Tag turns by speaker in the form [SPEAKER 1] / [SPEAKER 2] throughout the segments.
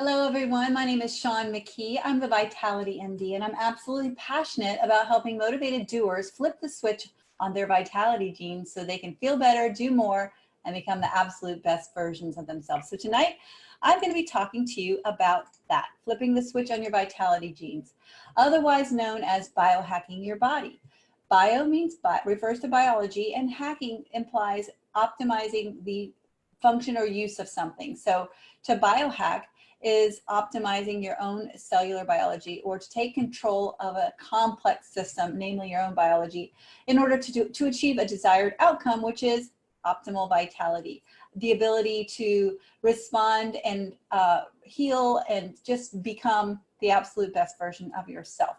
[SPEAKER 1] Hello, everyone. My name is Shawn McKee. I'm the Vitality MD, and I'm absolutely passionate about helping motivated doers flip the switch on their vitality genes so they can feel better, do more, and become the absolute best versions of themselves. So tonight, I'm going to be talking to you about that, flipping the switch on your vitality genes, otherwise known as biohacking your body. Bio means refers to biology, and hacking implies optimizing the function or use of something. So to biohack is optimizing your own cellular biology, or to take control of a complex system, namely your own biology, in order to achieve a desired outcome, which is optimal vitality, the ability to respond and heal and just become the absolute best version of yourself.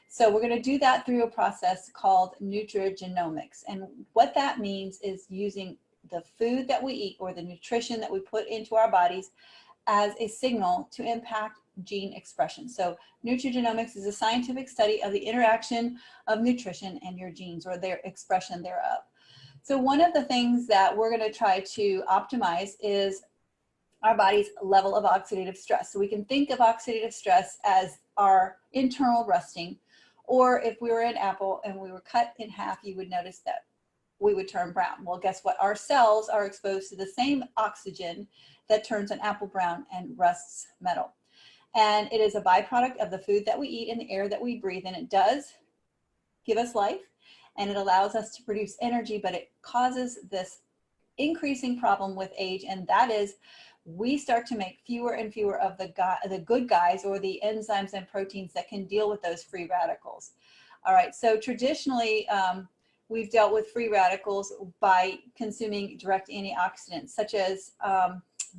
[SPEAKER 1] So we're going to do that through a process called nutrigenomics. And what that means is using the food that we eat, or the nutrition that we put into our bodies, as a signal to impact gene expression. So nutrigenomics is a scientific study of the interaction of nutrition and your genes, or their expression thereof. So one of the things that we're going to try to optimize is our body's level of oxidative stress. So we can think of oxidative stress as our internal rusting, or if we were an apple and we were cut in half, you would notice that we would turn brown. Well, guess what? Our cells are exposed to the same oxygen that turns an apple brown and rusts metal. And it is a byproduct of the food that we eat and the air that we breathe. And it does give us life, and it allows us to produce energy, but it causes this increasing problem with age, and that is we start to make fewer and fewer of the good guys, or the enzymes and proteins that can deal with those free radicals. All right, so traditionally, we've dealt with free radicals by consuming direct antioxidants, such as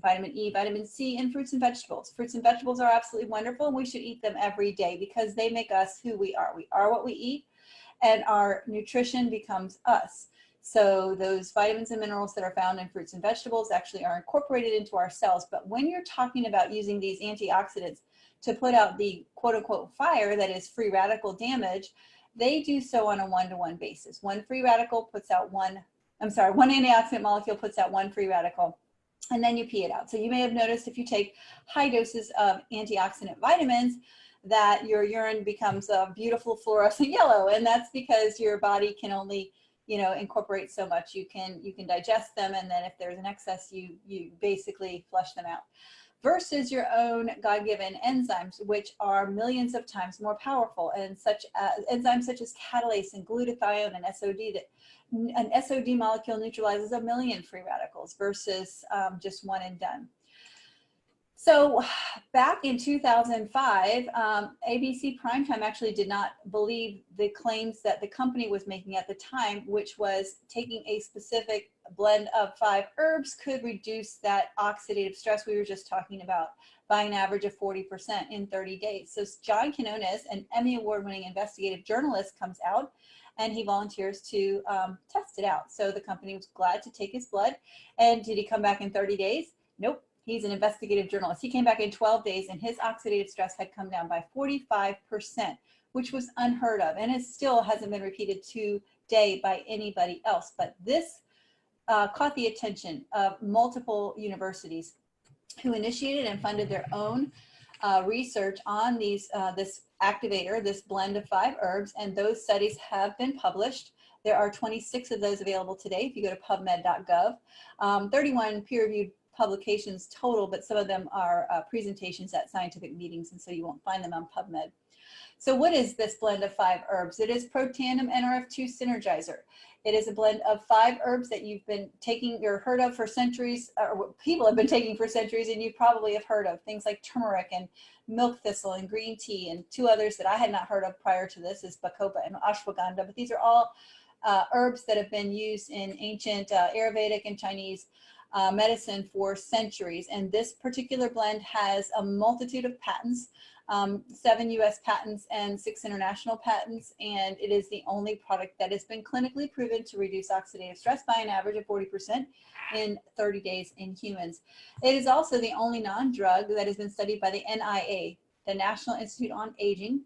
[SPEAKER 1] vitamin E, vitamin C, and fruits and vegetables. Fruits and vegetables are absolutely wonderful, and we should eat them every day because they make us who we are. We are what we eat, and our nutrition becomes us. So those vitamins and minerals that are found in fruits and vegetables actually are incorporated into our cells. But when you're talking about using these antioxidants to put out the quote unquote fire that is free radical damage, they do so on a one-to-one basis. One antioxidant molecule puts out one free radical, and then you pee it out. So you may have noticed if you take high doses of antioxidant vitamins that your urine becomes a beautiful fluorescent yellow, and that's because your body can only incorporate so much. You can digest them, and then if there's an excess, you basically flush them out. Versus your own God-given enzymes, which are millions of times more powerful, and enzymes such as catalase and glutathione and SOD, that an SOD molecule neutralizes 1 million free radicals versus just one and done. So back in 2005, ABC Primetime actually did not believe the claims that the company was making at the time, which was taking a specific blend of 5 herbs could reduce that oxidative stress we were just talking about by an average of 40% in 30 days. So John Quinones, an Emmy Award-winning investigative journalist, comes out and he volunteers to test it out. So the company was glad to take his blood. And did he come back in 30 days? Nope. He's an investigative journalist. He came back in 12 days and his oxidative stress had come down by 45%, which was unheard of. And it still hasn't been repeated today by anybody else. But this caught the attention of multiple universities who initiated and funded their own research on this activator, this blend of 5 herbs, and those studies have been published. There are 26 of those available today if you go to pubmed.gov. 31 peer-reviewed publications total, but some of them are presentations at scientific meetings, and so you won't find them on PubMed. So what is this blend of 5 herbs? It is Protandim Nrf2 Synergizer. It is a blend of 5 herbs that you've been taking or heard of for centuries, or people have been taking for centuries, and you probably have heard of things like turmeric and milk thistle and green tea, and 2 others that I had not heard of prior to this is Bacopa and Ashwagandha. But these are all herbs that have been used in ancient Ayurvedic and Chinese medicine for centuries, and this particular blend has a multitude of patents, 7 US patents and 6 international patents, and it is the only product that has been clinically proven to reduce oxidative stress by an average of 40% in 30 days in humans. It is also the only non-drug that has been studied by the NIA, the National Institute on Aging,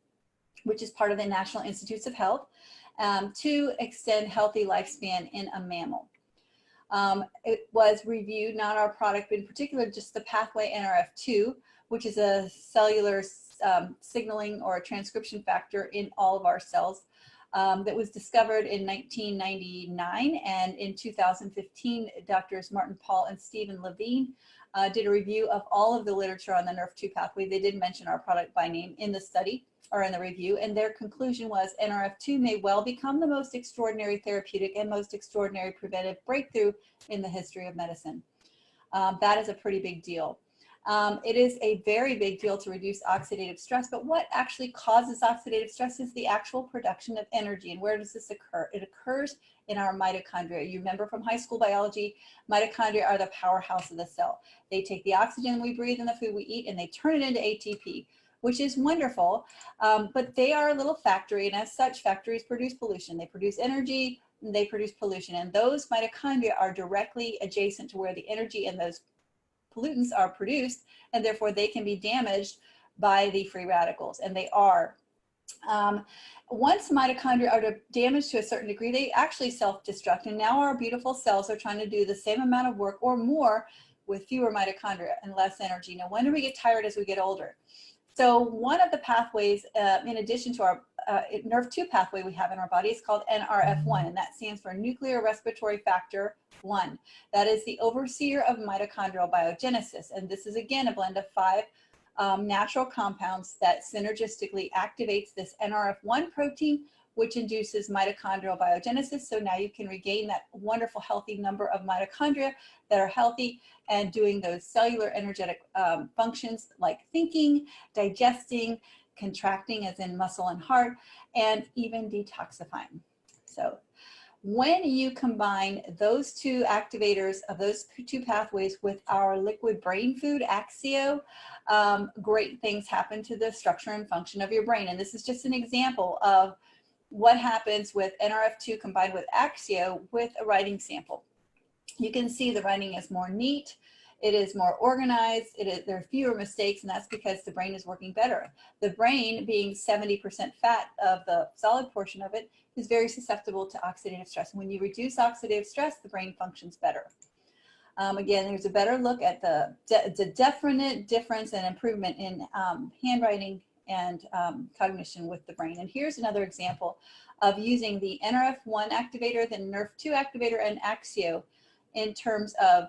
[SPEAKER 1] which is part of the National Institutes of Health, to extend healthy lifespan in a mammal. It was reviewed, not our product, but in particular just the pathway NRF2, which is a cellular signaling or a transcription factor in all of our cells. That was discovered in 1999, and in 2015, Drs. Martin Pall and Stephen Levine did a review of all of the literature on the Nrf2 pathway. They did mention our product by name in the study or in the review, and their conclusion was Nrf2 may well become the most extraordinary therapeutic and most extraordinary preventive breakthrough in the history of medicine. That is a pretty big deal. It is a very big deal to reduce oxidative stress, but what actually causes oxidative stress is the actual production of energy. And where does this occur? It occurs in our mitochondria. You remember from high school biology, mitochondria are the powerhouse of the cell. They take the oxygen we breathe and the food we eat and they turn it into ATP, which is wonderful, but they are a little factory, and as such, factories produce pollution. They produce energy, and they produce pollution, and those mitochondria are directly adjacent to where the energy and those pollutants are produced, and therefore they can be damaged by the free radicals, and they are. Once mitochondria are damaged to a certain degree, they actually self-destruct, and now our beautiful cells are trying to do the same amount of work or more with fewer mitochondria and less energy. No wonder we get tired as we get older. So one of the pathways, in addition to our Nrf2 pathway we have in our body, is called NRF1, and that stands for Nuclear Respiratory Factor 1. That is the overseer of mitochondrial biogenesis, and this is again a blend of 5 natural compounds that synergistically activates this NRF1 protein, which induces mitochondrial biogenesis. So now you can regain that wonderful healthy number of mitochondria that are healthy and doing those cellular energetic functions like thinking, digesting, contracting as in muscle and heart, and even detoxifying. So when you combine those two activators of those two pathways with our liquid brain food, Axio, great things happen to the structure and function of your brain. And this is just an example of what happens with Nrf2 combined with Axio with a writing sample. You can see the writing is more neat, it is more organized, there are fewer mistakes, and that's because the brain is working better. The brain, being 70% fat of the solid portion of it, is very susceptible to oxidative stress. When you reduce oxidative stress, the brain functions better. Again, there's a better look at the definite difference and improvement in handwriting and cognition with the brain. And here's another example of using the NRF1 activator, the Nrf2 activator, and Axio in terms of,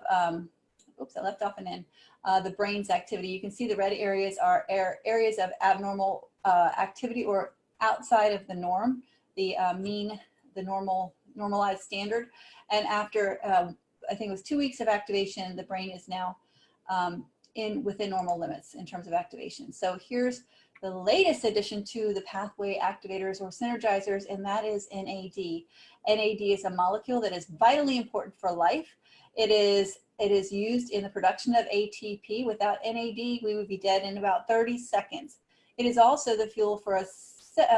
[SPEAKER 1] oops, I left off an N, the brain's activity. You can see the red areas are areas of abnormal activity or outside of the norm, the mean, the normalized standard. And after, I think it was 2 weeks of activation, the brain is now within normal limits in terms of activation. So here's the latest addition to the pathway activators or synergizers, and that is NAD. NAD is a molecule that is vitally important for life. It is used in the production of ATP. Without NAD, we would be dead in about 30 seconds. It is also the fuel for a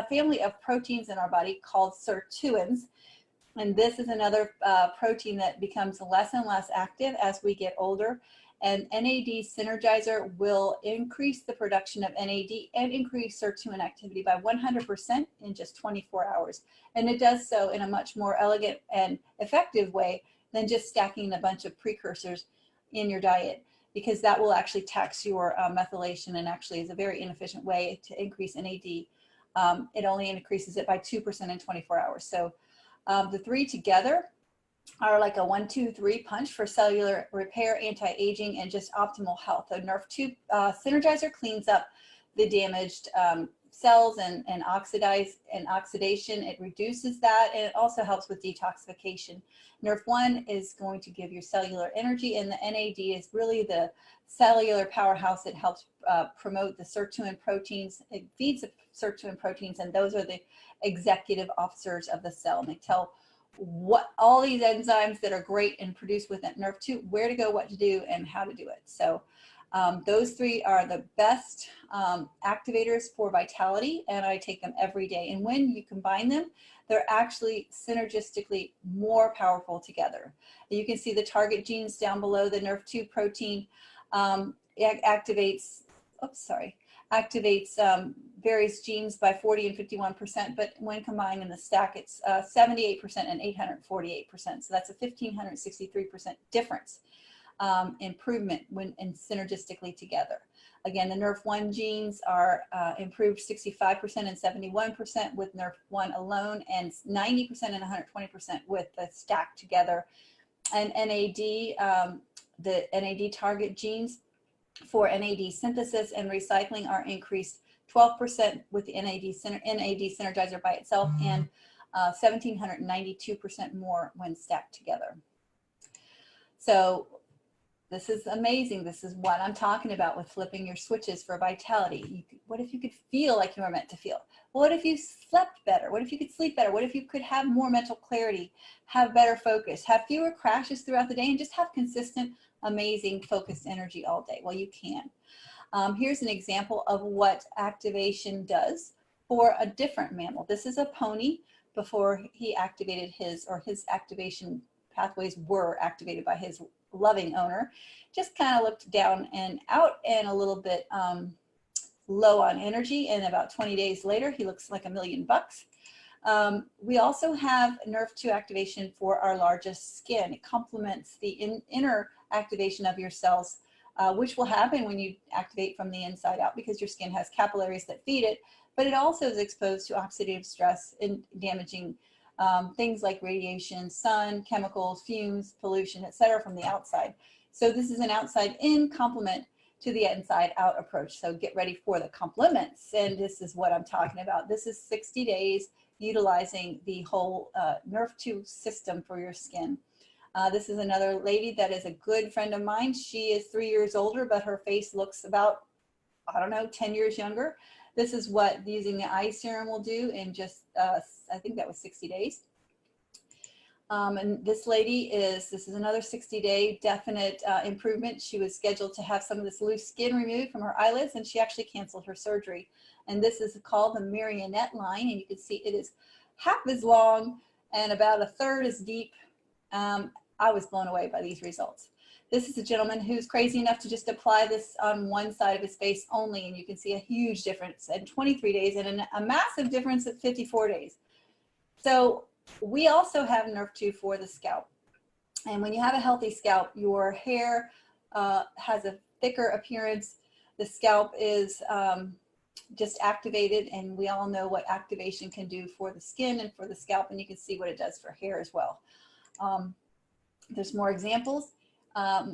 [SPEAKER 1] family of proteins in our body called sirtuins. And this is another protein that becomes less and less active as we get older. And NAD synergizer will increase the production of NAD and increase sirtuin activity by 100% in just 24 hours. And it does so in a much more elegant and effective way than just stacking a bunch of precursors in your diet, because that will actually tax your methylation and actually is a very inefficient way to increase NAD. It only increases it by 2% in 24 hours. So the three together are like a 1-2-3 punch for cellular repair, anti-aging, and just optimal health. The Nrf2 synergizer cleans up the damaged cells and oxidation. It reduces that, and it also helps with detoxification. Nrf1 is going to give you cellular energy, and the NAD is really the cellular powerhouse that helps promote the sirtuin proteins. It feeds the sirtuin proteins, and those are the executive officers of the cell, and they tell what all these enzymes that are great and produced with Nrf2, where to go, what to do, and how to do it. So those three are the best activators for vitality, and I take them every day. And when you combine them, they're actually synergistically more powerful together. You can see the target genes down below. The Nrf2 protein activates various genes by 40 and 51%, but when combined in the stack, it's 78% and 848%. So that's a 1,563% difference improvement when and synergistically together. Again, the NRF1 genes are improved 65% and 71% with NRF1 alone, and 90% and 120% with the stack together. And NAD, the NAD target genes for NAD synthesis and recycling are increased 12% with the NAD synergizer by itself, and 1,792% more when stacked together. So this is amazing. This is what I'm talking about with flipping your switches for vitality. What if you could feel like you were meant to feel? What if you slept better? What if you could sleep better? What if you could have more mental clarity, have better focus, have fewer crashes throughout the day, and just have consistent, amazing, focused energy all day? Well, you can. Here's an example of what activation does for a different mammal. This is a pony before he activated his activation pathways were activated by his loving owner. Just kind of looked down and out and a little bit low on energy, and about 20 days later he looks like $1,000,000. We also have NRF2 activation for our largest skin. It complements the inner activation of your cells, which will happen when you activate from the inside out because your skin has capillaries that feed it, but it also is exposed to oxidative stress and damaging things like radiation, sun, chemicals, fumes, pollution, etc. from the outside. So this is an outside in complement to the inside out approach. So get ready for the complements. And this is what I'm talking about. This is 60 days utilizing the whole NRF2 system for your skin. This is another lady that is a good friend of mine. She is 3 years older, but her face looks about, I don't know, 10 years younger. This is what using the eye serum will do in just, I think that was 60 days. And this lady this is another 60-day definite improvement. She was scheduled to have some of this loose skin removed from her eyelids, and she actually canceled her surgery. And this is called the marionette line, and you can see it is half as long and about a third as deep. I was blown away by these results. This is a gentleman who's crazy enough to just apply this on one side of his face only, and you can see a huge difference in 23 days and a massive difference at 54 days. So we also have NRF2 for the scalp. And when you have a healthy scalp, your hair has a thicker appearance. The scalp is just activated, and we all know what activation can do for the skin and for the scalp, and you can see what it does for hair as well. There's more examples.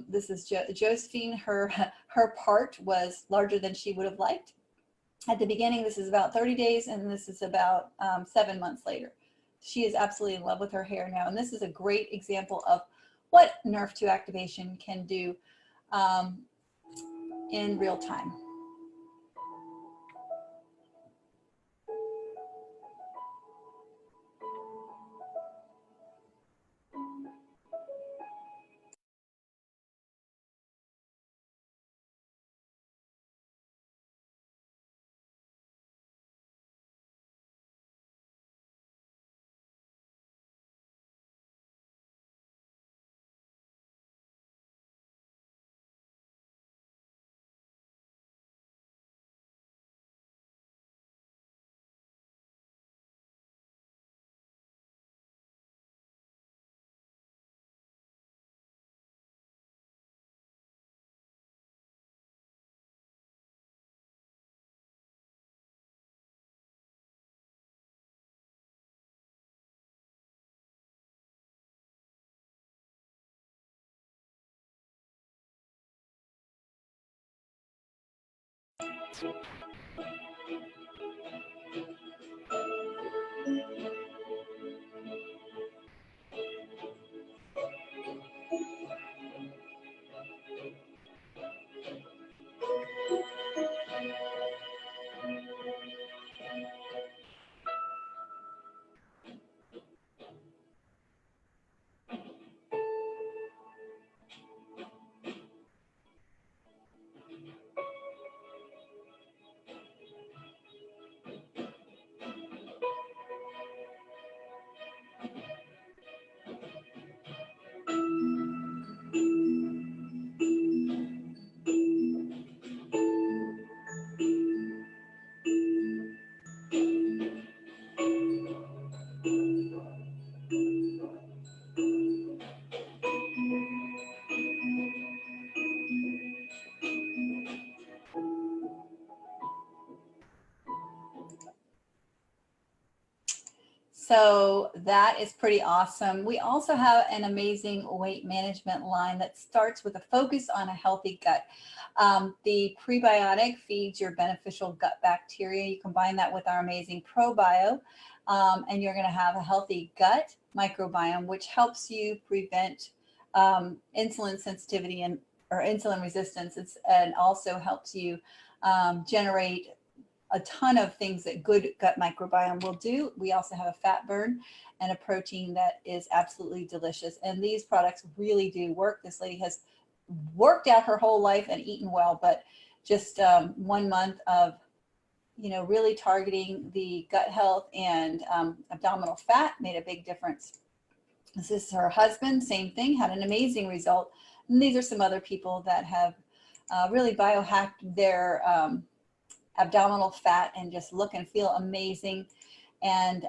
[SPEAKER 1] This is Josephine. Her part was larger than she would have liked. At the beginning, this is about 30 days, and this is about 7 months later. She is absolutely in love with her hair now, and this is a great example of what NRF2 activation can do in real time. So that is pretty awesome. We also have an amazing weight management line that starts with a focus on a healthy gut. The prebiotic feeds your beneficial gut bacteria. You combine that with our amazing ProBio, and you're going to have a healthy gut microbiome, which helps you prevent insulin sensitivity and or insulin resistance. And also helps you generate a ton of things that good gut microbiome will do. We also have a fat burn and a protein that is absolutely delicious. And these products really do work. This lady has worked out her whole life and eaten well, but just 1 month of, really targeting the gut health and abdominal fat made a big difference. This is her husband, same thing, had an amazing result. And these are some other people that have really biohacked their abdominal fat and just look and feel amazing. And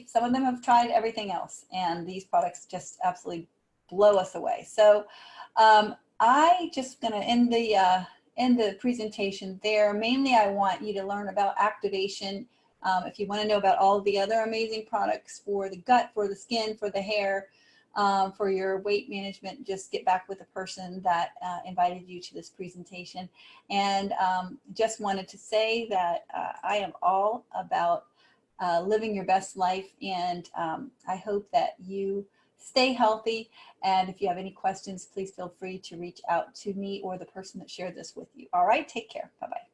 [SPEAKER 1] some of them have tried everything else, and these products just absolutely blow us away. So I just gonna end the presentation there. Mainly I want you to learn about activation. If you want to know about all of the other amazing products for the gut, for the skin, for the hair, for your weight management, just get back with the person that invited you to this presentation. And just wanted to say that I am all about living your best life, and I hope that you stay healthy. And if you have any questions, please feel free to reach out to me or the person that shared this with you. All right, take care. Bye-bye.